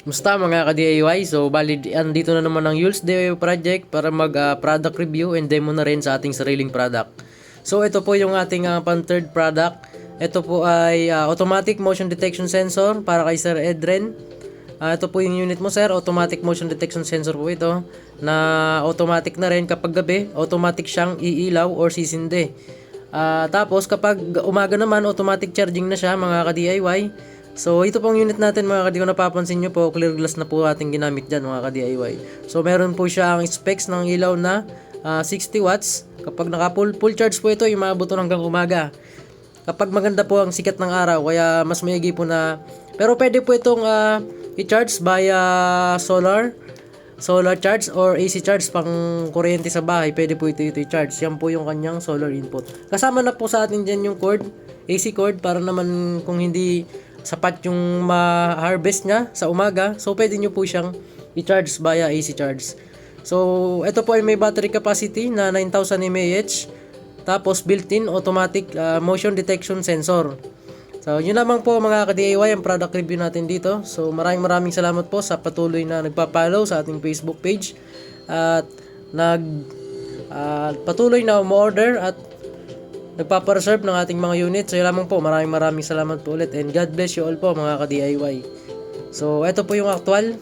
Musta mga ka-DIY? So, bali, andito na naman ang Yules DIY project para mag-product review and demo na rin sa ating sariling product. So, ito po yung ating pan-third product. Ito po ay automatic motion detection sensor para kay Sir Edren. Ito po yung unit mo, sir. Automatic motion detection sensor po ito. Na automatic na rin kapag gabi, automatic siyang iilaw or sisindi. Tapos kapag umaga naman, automatic charging na siya mga ka-DIY. So ito pong unit natin mga ka-DIY, kung napapansin nyo po, clear glass na po ating ginamit dyan mga ka-DIY. So meron po siya ang specs ng ilaw na 60 watts. Kapag naka full charge po ito, yung maabot hanggang umaga. Kapag maganda po ang sikat ng araw, kaya mas mayagi po na. Pero pwede po itong i-charge via solar charge or AC charge pang kuryente sa bahay. Pwede po ito i-charge. Yan po yung kanyang solar input. Kasama na po sa atin dyan yung cord, AC cord, para naman kung hindi sapat yung ma-harvest niya sa umaga, so pwede nyo po siyang i-charge via AC charge. So ito po ay may battery capacity na 9,000 mAh, tapos built-in automatic motion detection sensor. So yun lamang po mga ka-DIY ang product review natin dito. So maraming salamat po sa patuloy na nagpa-follow sa ating Facebook page at patuloy na umorder at nagpapareserve ng ating mga unit. So yun lamang po, maraming salamat po ulit, and God bless you all po mga ka-DIY. So ito po yung actual